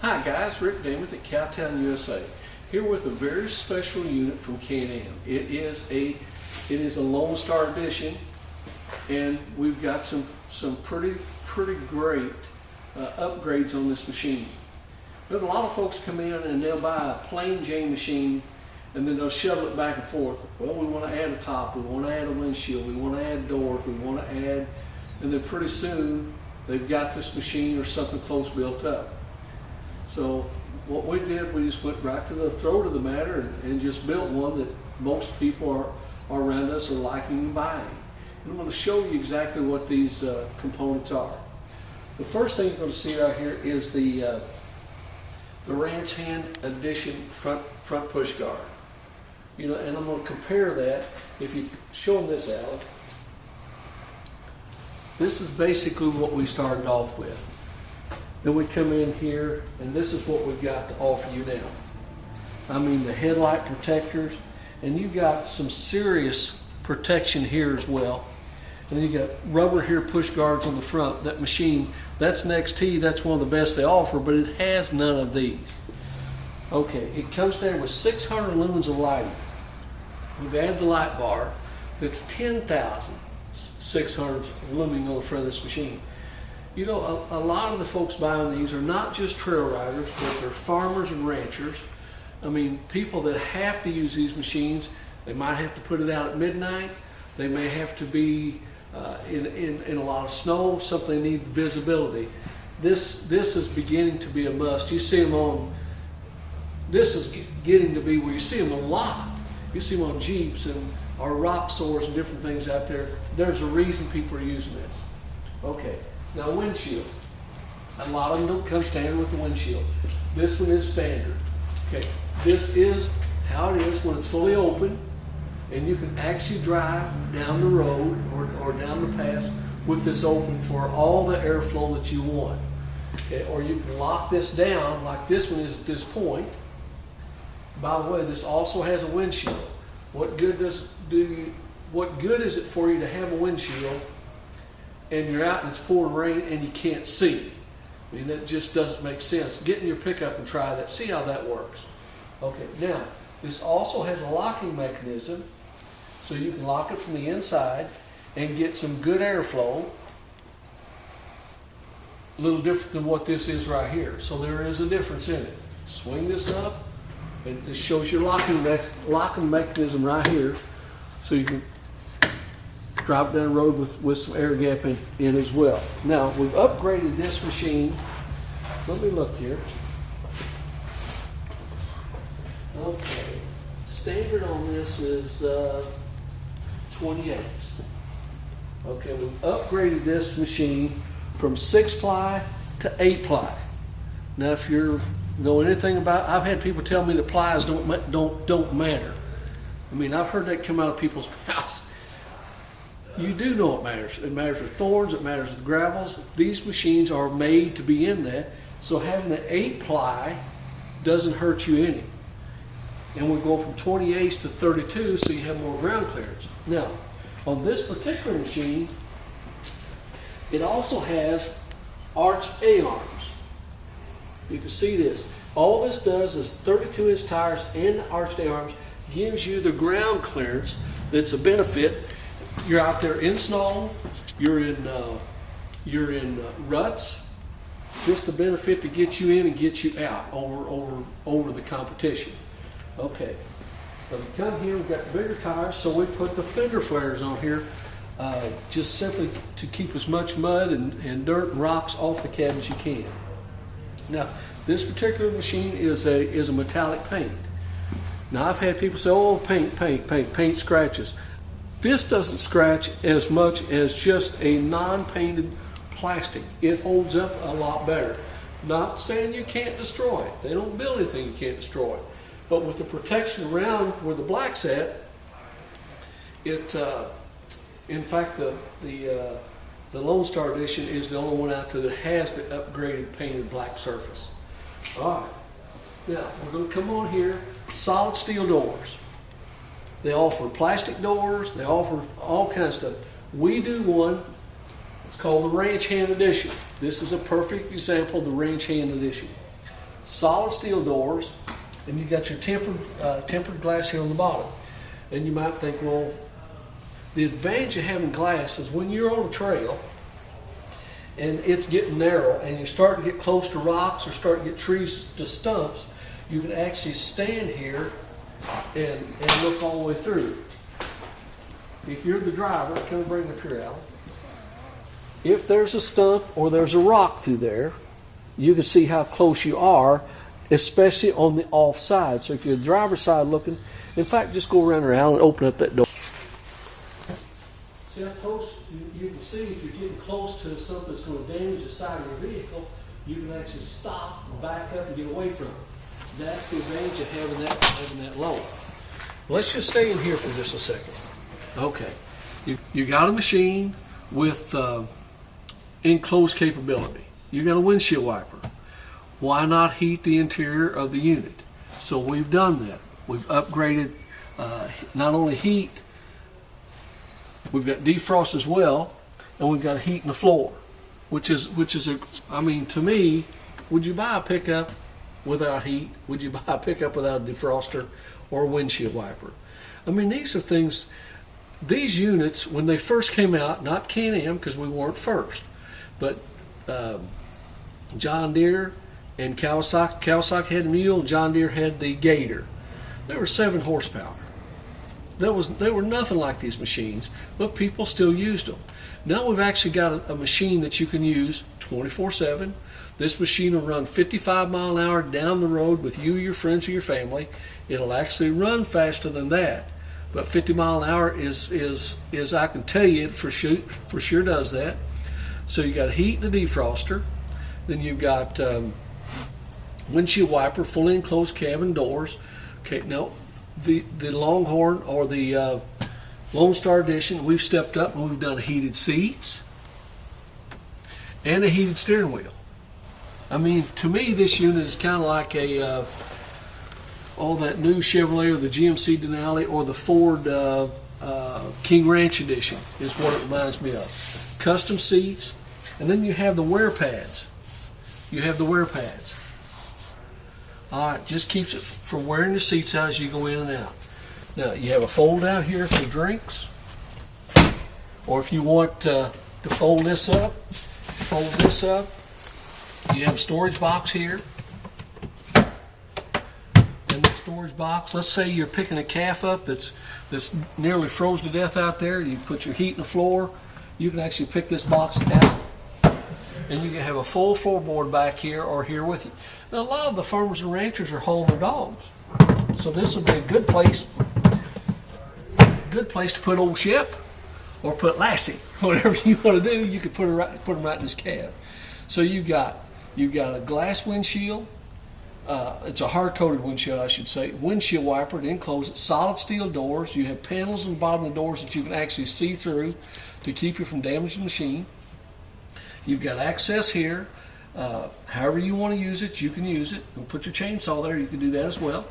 Hi guys, Rick Damon at Cowtown USA, here with a very special unit from Can-Am. It is a Lone Star Edition, and we've got some pretty great upgrades on this machine. But a lot of folks come in and they'll buy a plain Jane machine and then they'll shuttle it back and forth. Well, we want to add a top, we want to add a windshield, we want to add doors, we want to add, and then pretty soon they've got this machine or something close built up. So what we did, we just went right to the throat of the matter and just built one that most people are around us are liking and buying. And I'm going to show you exactly what these components are. The first thing you're going to see right here is the Ranch Hand Edition front push guard. You know, and I'm going to compare that. If you show them this, Alex, this is basically what we started off with. Then we come in here, and this is what we've got to offer you now. I mean, the headlight protectors, and you've got some serious protection here as well. And then you got rubber here push guards on the front. That machine, that's an XT, that's one of the best they offer, but it has none of these. Okay, it comes down with 600 lumens of lighting. We've added the light bar that's 10,600 lumen on the front of this machine. You know, a lot of the folks buying these are not just trail riders, but they're farmers and ranchers. I mean, people that have to use these machines, they might have to put it out at midnight. They may have to be in a lot of snow, something they need visibility. This is beginning to be a must. You see them on, this is getting to be where you see them a lot. You see them on Jeeps and our rock soars and different things out there. There's a reason people are using this. Okay. Now, windshield. A lot of them don't come standard with the windshield. This one is standard. Okay, this is how it is when it's fully open, and you can actually drive down the road or down the pass with this open for all the airflow that you want. Okay, or you can lock this down like this one is at this point. By the way, this also has a windshield. What good is it for you to have a windshield and you're out and it's pouring rain and you can't see? I mean, that just doesn't make sense. Get in your pickup and try that. See how that works. Okay, now, this also has a locking mechanism, so you can lock it from the inside and get some good airflow. A little different than what this is right here. So there is a difference in it. Swing this up, and this shows your locking mechanism right here, so you can drive down the road with some air gap in as well. Now, we've upgraded this machine. Let me look here. Okay, standard on this is 28. Okay, we've upgraded this machine from 6-ply to 8-ply. Now, if you know anything about, I've had people tell me that plies don't matter. I mean, I've heard that come out of people's mouths. You do know it matters. It matters with thorns, it matters with gravels. These machines are made to be in that, so having the 8-ply doesn't hurt you any. And we go from 28s to 32, so you have more ground clearance. Now, on this particular machine, it also has arched A-arms. You can see this. All this does is 32-inch tires and arched A-arms gives you the ground clearance that's a benefit. You're out there in snow, you're in ruts. Just the benefit to get you in and get you out over the competition. Okay, so we come here, we've got bigger tires, so we put the fender flares on here, just simply to keep as much mud and dirt and rocks off the cab as you can. Now, this particular machine is a metallic paint. Now, I've had people say, "Oh, paint scratches." This doesn't scratch as much as just a non-painted plastic. It holds up a lot better. Not saying you can't destroy it. They don't build anything you can't destroy. But with the protection around where the black's at, in fact, the Lone Star Edition is the only one out there that has the upgraded painted black surface. All right. Now, we're going to come on here. Solid steel doors. They offer plastic doors, they offer all kinds of stuff. We do one, it's called the Ranch Hand Edition. This is a perfect example of the Ranch Hand Edition. solid steel doors, and you got your tempered glass here on the bottom. And you might think, well, the advantage of having glass is when you're on a trail and it's getting narrow and you start to get close to rocks or start to get trees to stumps, you can actually stand here and look all the way through. If you're the driver, come bring up here, Alan. If there's a stump or there's a rock through there, you can see how close you are, especially on the off side. So if you're the driver's side looking, in fact, just go around there, Alan, and open up that door. See how close you can see if you're getting close to something that's going to damage the side of your vehicle, you can actually stop, back up, and get away from it. That's the advantage of having that low. Let's just stay in here for just a second. Okay, you got a machine with enclosed capability. You got a windshield wiper. Why not heat the interior of the unit? So we've done that. We've upgraded not only heat, we've got defrost as well, and we've got heat in the floor, which is I mean, to me, would you buy a pickup without heat? Would you buy a pickup without a defroster or a windshield wiper? I mean, these are things. These units, when they first came out, not Can-Am because we weren't first, but John Deere and Kawasaki had the Mule, John Deere had the Gator. They were 7 horsepower. They were nothing like these machines, but people still used them. Now we've actually got a machine that you can use 24/7. This machine will run 55 mile an hour down the road with you, your friends, or your family. It'll actually run faster than that. But 50 mile an hour is I can tell you, it for sure does that. So you got heat and a defroster. Then you've got windshield wiper, fully enclosed cabin doors. Okay, now the Longhorn or the Lone Star Edition, we've stepped up and we've done heated seats and a heated steering wheel. I mean, to me, this unit is kind of like that new Chevrolet or the GMC Denali or the Ford King Ranch Edition is what it reminds me of. Custom seats, and then you have the wear pads. All right, just keeps it from wearing the seats out as you go in and out. Now, you have a fold out here for drinks, or if you want to fold this up, you have a storage box here. And the storage box, let's say you're picking a calf up that's nearly froze to death out there. You put your heat in the floor. You can actually pick this box out, and you can have a full floorboard back here or here with you. Now, a lot of the farmers and ranchers are hauling their dogs, so this would be a good place to put old Shep or put Lassie. Whatever you want to do, you can put them right in this cab. So you've got a glass windshield. It's a hard-coated windshield, I should say. Windshield wiper to enclose it. Solid steel doors. You have panels on the bottom of the doors that you can actually see through to keep you from damaging the machine. You've got access here. However you want to use it, you can use it. You can put your chainsaw there. You can do that as well.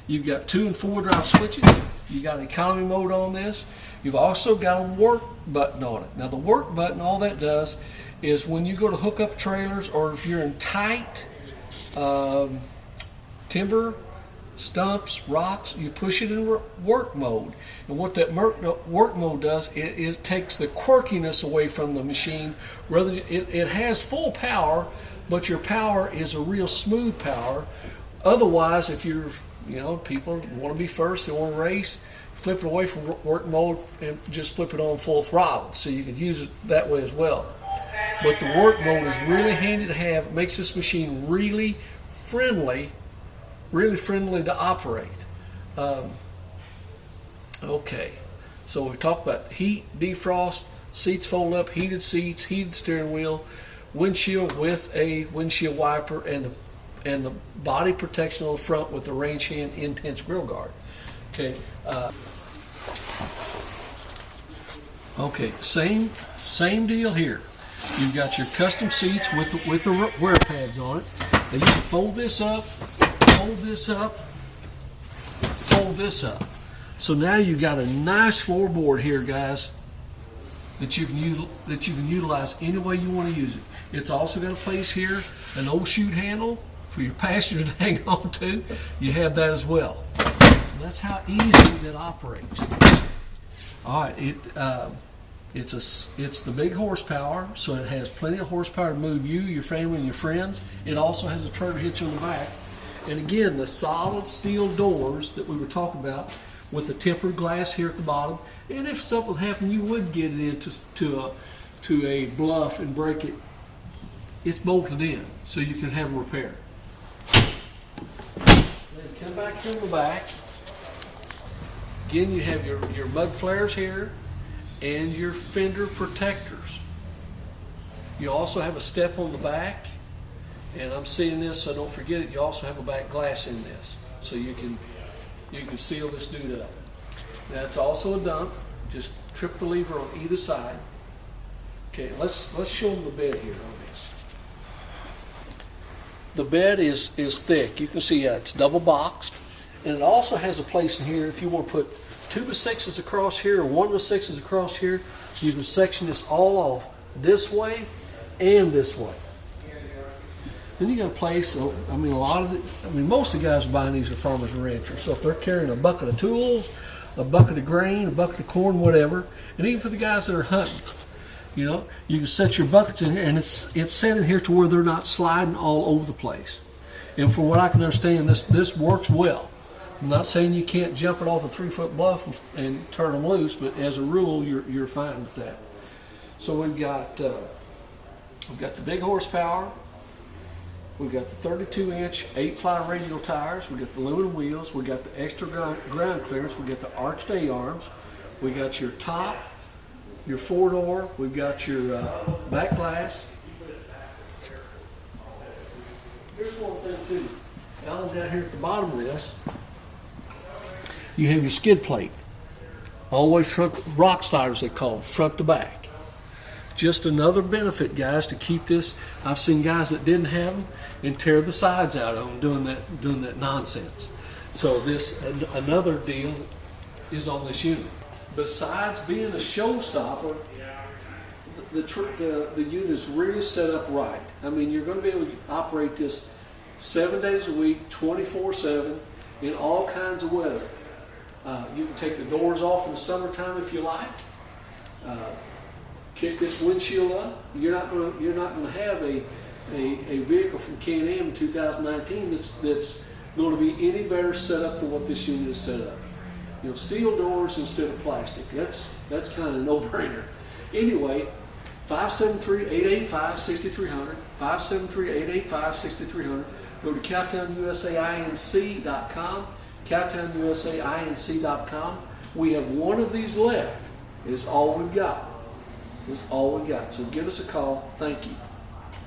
You've got 2 and 4 drive switches. You got economy mode on this. You've also got a work button on it. Now, the work button, all that does is when you go to hook up trailers, or if you're in tight timber, stumps, rocks, you push it in work mode. And what that work mode does, it takes the quirkiness away from the machine. Rather, it has full power, but your power is a real smooth power. Otherwise, if people want to be first, they want to race, flip it away from work mode and just flip it on full throttle. So you could use it that way as well. But the work mode is really handy to have. It makes this machine really friendly to operate. Okay, so we've talked about heat, defrost, seats fold up, heated seats, heated steering wheel, windshield with a windshield wiper, and the body protection on the front with the range hand intense grill guard. Okay. Okay, same deal here. You've got your custom seats with the wear pads on it. Now you can fold this up, fold this up, fold this up. So now you've got a nice floorboard here, guys, that you can utilize any way you want to use it. It's also got a place here, an old chute handle for your passengers to hang on to, you have that as well. And that's how easy that operates. All right, it's the big horsepower, so it has plenty of horsepower to move you, your family, and your friends. It also has a trailer hitch on the back. And again, the solid steel doors that we were talking about with the tempered glass here at the bottom. And if something happened, you would get it into to a bluff and break it. It's bolted in, so you can have a repair. Then come back to the back. Again, you have your mud flares here and your fender protectors. You also have a step on the back, and I'm seeing this, so don't forget it. You also have a back glass in this, so you can seal this dude up. That's also a dump. Just trip the lever on either side. Okay, let's show them the bed here on this. The bed is thick. You can see it's double boxed, and it also has a place in here if you want to put 2x6s across here or 1x6s across here. You can section this all off this way and this way. Then you got a place. I mean, most of the guys buying these are farmers and ranchers. So if they're carrying a bucket of tools, a bucket of grain, a bucket of corn, whatever, and even for the guys that are hunting, you know, you can set your buckets in here, and it's set in here to where they're not sliding all over the place. And from what I can understand, this works well. I'm not saying you can't jump it off a 3-foot bluff and turn them loose, but as a rule, you're fine with that. So we've got the big horsepower. We've got the 32-inch 8-ply radial tires. We've got the aluminum wheels. We've got the extra ground clearance. We've got the arched A-arms. We got your top, your 4-door. We've got your back glass. Here's one thing too. Down here at the bottom of this, you have your skid plate. All the way front, rock sliders they call them, front to back. Just another benefit, guys, to keep this. I've seen guys that didn't have them and tear the sides out of them doing that nonsense. So another deal is on this unit. Besides being a showstopper, the unit is really set up right. I mean, you're going to be able to operate this 7 days a week, 24/7, in all kinds of weather. You can take the doors off in the summertime if you like. Kick this windshield up. You're not going to have a vehicle from Can-Am in 2019 that's going to be any better set up than what this unit is set up. You know, steel doors instead of plastic. That's kind of a no-brainer. Anyway, 573-885-6300. 573-885-6300. Go to CowtownUSAINC.com. CowtownUSAINC.com. We have one of these left. It's all we've got. That's all we got. So give us a call. Thank you.